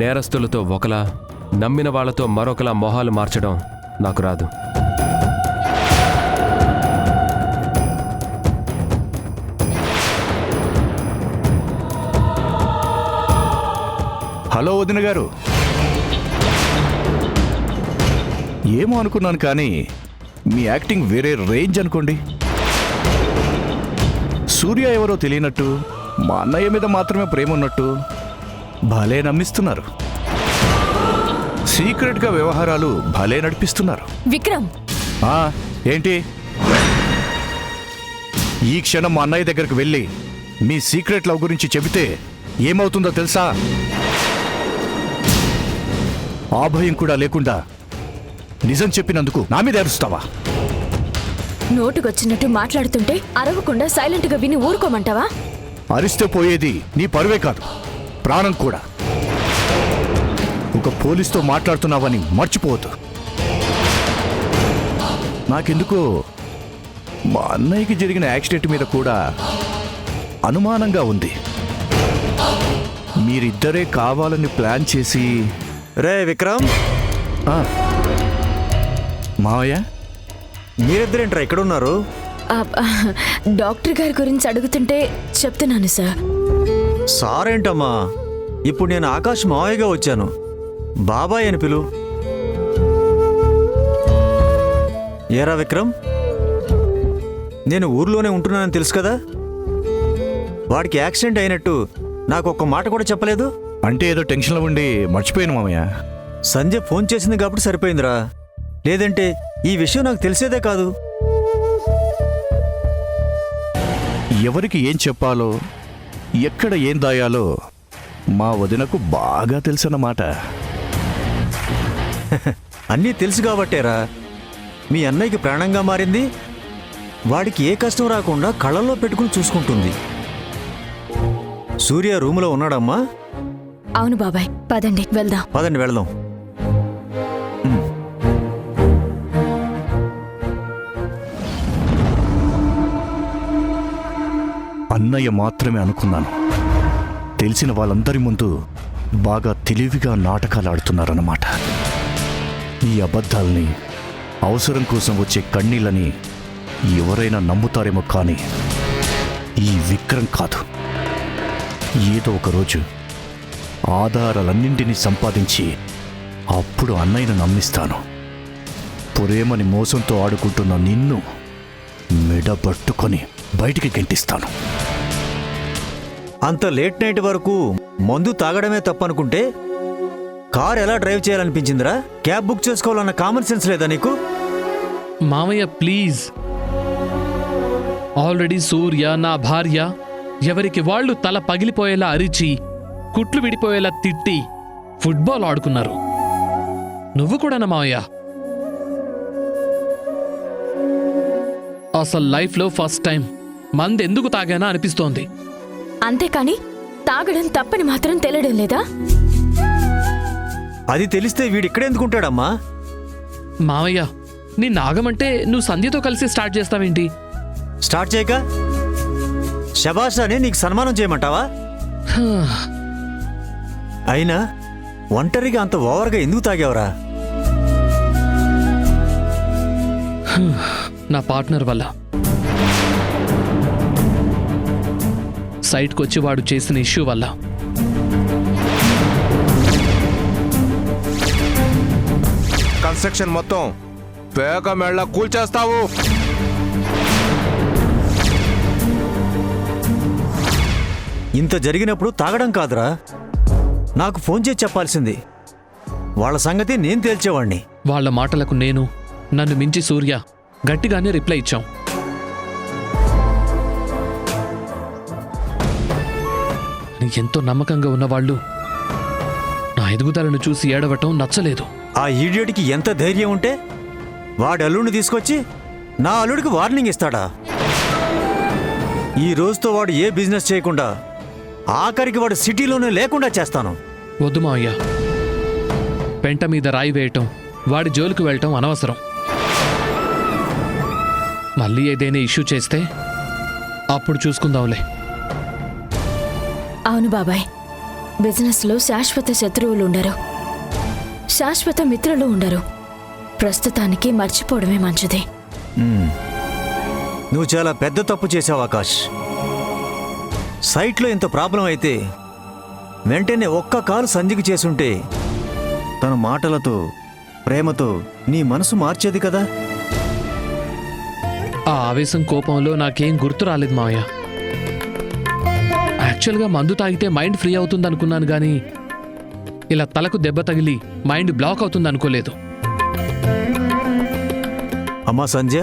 నేరస్తులతో ఒకలా, నమ్మిన వాళ్లతో మరొకలా మొహాలు మార్చడం నాకు రాదు. హలో వదిన గారు. ఏమో అనుకున్నాను కానీ మీ యాక్టింగ్ వేరే రేంజ్ అనుకోండి. సూర్య ఎవరో తెలియనట్టు, మా అన్నయ్య మీద మాత్రమే ప్రేమ ఉన్నట్టు భలే నమ్మిస్తున్నారు. సీక్రెట్గా వ్యవహారాలు భలే నడిపిస్తున్నారు. విక్రమ్, ఏంటి? ఈ క్షణం మా అన్నయ్య దగ్గరికి వెళ్ళి మీ సీక్రెట్ లవ్ గురించి చెబితే ఏమవుతుందో తెలుసా? ఆ భయం కూడా లేకుండా నిజం చెప్పినందుకు నా మీద అరుస్తావా? నోటుకొచ్చినట్టు మాట్లాడుతుంటే అరవకుండా సైలెంట్ గా విని ఊరుకోమంటావా? అరిస్తే పోయేది నీ పరువే కాదు, ప్రాణం కూడా. ఒక పోలీస్తో మాట్లాడుతున్నావని మర్చిపోవద్దు. నాకెందుకో మా అన్నయ్యకి జరిగిన యాక్సిడెంట్ మీద కూడా అనుమానంగా ఉంది. మీరిద్దరే కావాలని ప్లాన్ చేసి... రే విక్రమ్, మావయ్య మీరిద్దరేంట్రా ఎక్కడున్నారు? డాక్టర్ గారి గురించి అడుగుతుంటే చెప్తున్నాను సార్. సార్ ఏంటమ్మా, ఇప్పుడు నేను ఆకాష్ మావయ్యగా వచ్చాను. బాబాయ్ అని పిలు. ఏరా విక్రమ్, నేను ఊర్లోనే ఉంటున్నానని తెలుసు కదా. వాడికి యాక్సిడెంట్ అయినట్టు నాకు ఒక్క మాట కూడా చెప్పలేదు. అంటే ఏదో టెన్షన్లో ఉండి మర్చిపోయాను మామయ్య. సంజయ్ ఫోన్ చేసింది కాబట్టి సరిపోయిందిరా, లేదంటే ఈ విషయం నాకు తెలిసేదే కాదు. ఎవరికి ఏం చెప్పాలో, ఎక్కడ ఏం దాయాలో మా వదినకు బాగా తెలుసన్నమాట. అన్నీ తెలుసు కాబట్టేరా మీ అన్నయ్యకి ప్రాణంగా మారింది. వాడికి ఏ కష్టం రాకుండా కళ్ళల్లో పెట్టుకుని చూసుకుంటుంది. సూర్య రూములో ఉన్నాడమ్మా? అవును బాబాయ్, పదండి వెళ్దాం. పదండి వెళ్దాం. అన్నయ్య మాత్రమే అనుకున్నాను. తెలిసిన వాళ్ళందరి ముందు బాగా తెలివిగా నాటకాలు ఆడుతున్నారన్నమాట. ఈ అబద్ధాలని, అవసరం కోసం వచ్చే కన్నీళ్ళని ఎవరైనా నమ్ముతారేమో కానీ ఈ విక్రమ్ కాదు. ఏదో ఒకరోజు ఆధారాలన్నింటినీ సంపాదించి అప్పుడు అన్నయ్యను నమ్మిస్తాను. ప్రేమని మోసంతో ఆడుకుంటున్న నిన్ను మెడబట్టుకొని బయటికి గెంటిస్తాను. అంత లేట్ నైట్ వరకు మందు తాగడమే తప్పనుకుంటే కార్ ఎలా డ్రైవ్ చేయాలనిపించిందిరా? క్యాబ్ బుక్ చేసుకోవాలన్న కామన్ సెన్స్ లేదా నీకు? మామయ్య ప్లీజ్, ఆల్రెడీ సూర్య నా భార్య ఎవరికి వాళ్ళు తల పగిలిపోయేలా అరిచి, కుట్లు విడిపోయేలా తిట్టి ఫుట్బాల్ ఆడుకున్నారు. నువ్వు కూడానా మావయ్య? అసలు లైఫ్లో ఫస్ట్ టైం మందెందుకు తాగానా అనిపిస్తోంది. అంతేకాని తాగడం తప్పని మాత్రం తెలియడం లేదా? అది తెలిస్తే వీడిక్కడెందుకుంటాడమ్మా? మావయ్య, నీ నాగమంటే నువ్వు సంధ్యతో కలిసి స్టార్ట్ చేస్తావేంటి? స్టార్ట్ చేయక శబాష్ అని నీకు సన్మానం చేయమంటావా? అయినా ఒంటరిగా అంత ఓవర్గా ఎందుకు తాగేవరా? నా పార్ట్నర్ వల్ల. సైట్కొచ్చి వాడు చేసిన ఇష్యూ వల్ల. కన్స్ట్రక్షన్ మొత్తం పేక మెళ్ళ కూల్చేస్తావు. ఇంత జరిగినప్పుడు తాగడం కాదురా, నాకు ఫోన్ చేసి చెప్పాల్సింది. వాళ్ళ సంగతి నేను తేల్చేవాణ్ణి. వాళ్ళ మాటలకు నేను, నన్ను మించి సూర్య గట్టిగానే రిప్లై ఇచ్చాం. ఎంతో నమ్మకంగా ఉన్నవాళ్ళు నా ఎదుగుదలను చూసి ఏడవటం నచ్చలేదు. ఆ ఈడియట్కి ఎంత ధైర్యం ఉంటే వాడి అల్లుడిని తీసుకొచ్చి నా అల్లుడికి వార్నింగ్ ఇస్తాడా? ఈ రోజుతో వాడు ఏ బిజినెస్ చేయకుండా ఆఖరికి వాడు సిటీలోనే లేకుండా చేస్తాను. వద్దు మావయ్య, పెంట మీద రాయి వేయటం వాడి జోలికి వెళ్ళటం అనవసరం. మళ్ళీ ఏదైనా ఇష్యూ చేస్తే అప్పుడు చూసుకుందాంలే. అవును బాబాయ్, బిజినెస్లో శాశ్వత శత్రువులు ఉండరు, శాశ్వత మిత్రులు ఉండరు. ప్రస్తుతానికి మర్చిపోవడమే మంచిది. నువ్వు చాలా పెద్ద తప్పు చేసావు ఆకాష్. సైట్లో ఇంత ప్రాబ్లం అయితే వెంటనే ఒక్క కాలు సంధికి చేసుంటే తన మాటలతో ప్రేమతో నీ మనసు మార్చేది కదా. ఆ ఆవేశం కోపంలో నాకేం గుర్తు రాలేదు మావయ్య. యాక్చువల్గా మందు తాగితే మైండ్ ఫ్రీ అవుతుంది అనుకున్నాను కానీ ఇలా తలకు దెబ్బ తగిలి మైండ్ బ్లాక్ అవుతుంది అనుకోలేదు. అమ్మా సంధ్య,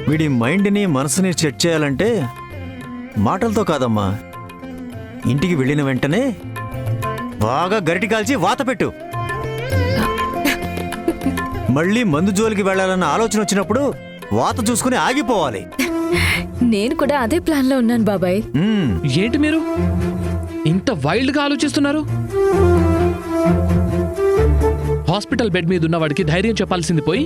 వీడి మైండ్ని మనసుని సెట్ చేయాలంటే మాటలతో కాదమ్మా, ఇంటికి వెళ్ళిన వెంటనే బాగా గరిటి కాల్చి వాత పెట్టు. మళ్ళీ మందు జోలికి వెళ్ళాలన్న ఆలోచన వచ్చినప్పుడు వాత చూసుకుని ఆగిపోవాలి. నేను కూడా అదే ప్లాన్లో ఉన్నాను బాబాయ్. ఏంటి మీరు ఇంత వైల్డ్గా ఆలోచిస్తున్నారు? హాస్పిటల్ బెడ్ మీద ఉన్నవాడికి ధైర్యం చెప్పాల్సింది పోయి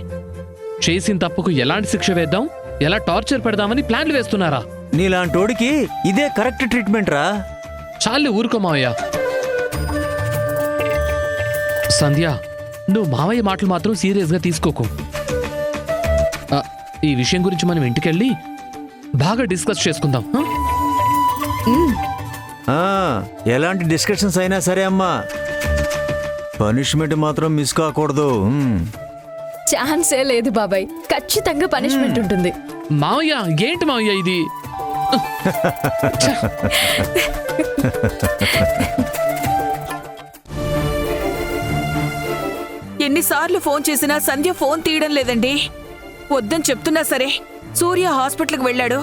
చేసిన తప్పుకు ఎలాంటి శిక్ష వేద్దాం, ఎలా టార్చర్ పెడదామని ప్లాన్లు వేస్తున్నారా? నీలాంటోడికి ఇదే కరెక్ట్ ట్రీట్మెంట్ రా. చాలు ఊరుకో మావయ్య. సంధ్య, నువ్వు మావయ్య మాటలు మాత్రం సీరియస్గా తీసుకోకు. ఈ విషయం గురించి మనం ఇంటికెళ్ళి బాగా డిస్కస్ చేసుకుందాం. ఎలాంటి డిస్కషన్స్ అయినా సరే అమ్మా, పనిష్మెంట్ మాత్రం మిస్ కాకూడదు. ఛాన్సే లేదు బాబాయ్, ఖచ్చితంగా పనిష్మెంట్ ఉంటుంది. మావయ్య, ఏంటి మావయ్య ఇది? ఎన్నిసార్లు ఫోన్ చేసినా సంధ్య ఫోన్ తీయడం లేదండి. వద్దని చెప్తున్నా సరే సూర్య హాస్పిటల్కి వెళ్ళాడు.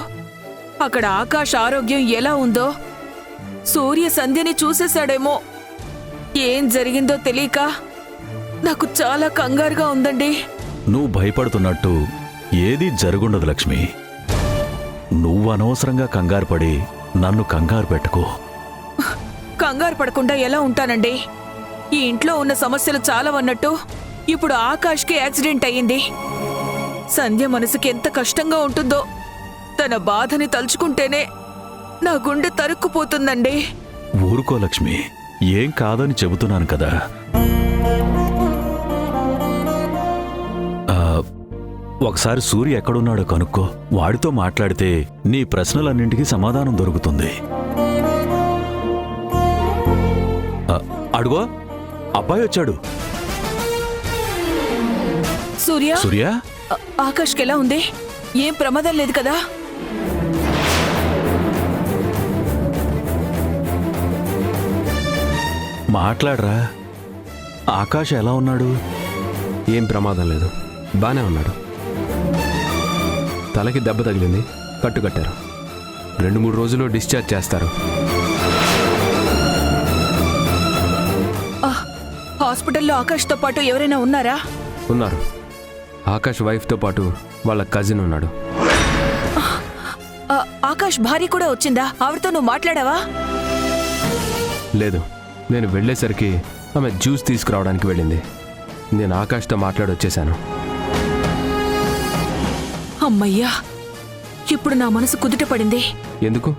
అక్కడ ఆకాష్ ఆరోగ్యం ఎలా ఉందో, సూర్య సంధ్యని చూసేశాడేమో. ఏం జరిగిందో తెలియక నాకు చాలా కంగారుగా ఉందండి. నువ్వు భయపడుతున్నట్టు ఏదీ జరుగుండదు లక్ష్మి. నువ్వు అనవసరంగా కంగారు పడి నన్ను కంగారు పెట్టుకో. కంగారు పడకుండా ఎలా ఉంటానండి? ఈ ఇంట్లో ఉన్న సమస్యలు చాలా అన్నట్టు ఇప్పుడు ఆకాష్కి యాక్సిడెంట్ అయ్యింది. సంధ్య మనసుకి ఎంత కష్టంగా ఉంటుందో, తన బాధని తలుచుకుంటేనే నా గుండె తరుక్కుపోతుందండి. ఊరుకో లక్ష్మి, ఏం కాదని చెబుతున్నాను కదా. ఒకసారి సూర్య ఎక్కడున్నాడో కనుక్కో. వాడితో మాట్లాడితే నీ ప్రశ్నలన్నింటికీ సమాధానం దొరుకుతుంది. అడుగో, అబ్బాయి వచ్చాడు. సూర్య, సూర్య, ఆకాష్కి ఎలా ఉంది? ఏం ప్రమాదం లేదు కదా? మాట్లాడరా. ఆకాష్ ఎలా ఉన్నాడు? ఏం ప్రమాదం లేదు, బానే ఉన్నాడు. తలకి దెబ్బ తగిలింది, కట్టుకట్టారు. 2-3 రోజుల్లో డిశ్చార్జ్ చేస్తారు. హాస్పిటల్లో ఆకాష్తో పాటు ఎవరైనా ఉన్నారా? ఉన్నారు. ఆకాష్ వైఫ్తో పాటు వాళ్ళ కజిన్ ఉన్నాడు. ఆకాష్ భార్య కూడా వచ్చిందా? ఆవిడతో నువ్వు మాట్లాడావా? లేదు, నేను వెళ్ళేసరికి ఆమె జ్యూస్ తీసుకురావడానికి వెళ్ళింది. నేను ఆకాష్తో మాట్లాడొచ్చేశాను. అమ్మయ్యా, ఇప్పుడు నా మనసు కుదుట పడింది. ఎందుకు?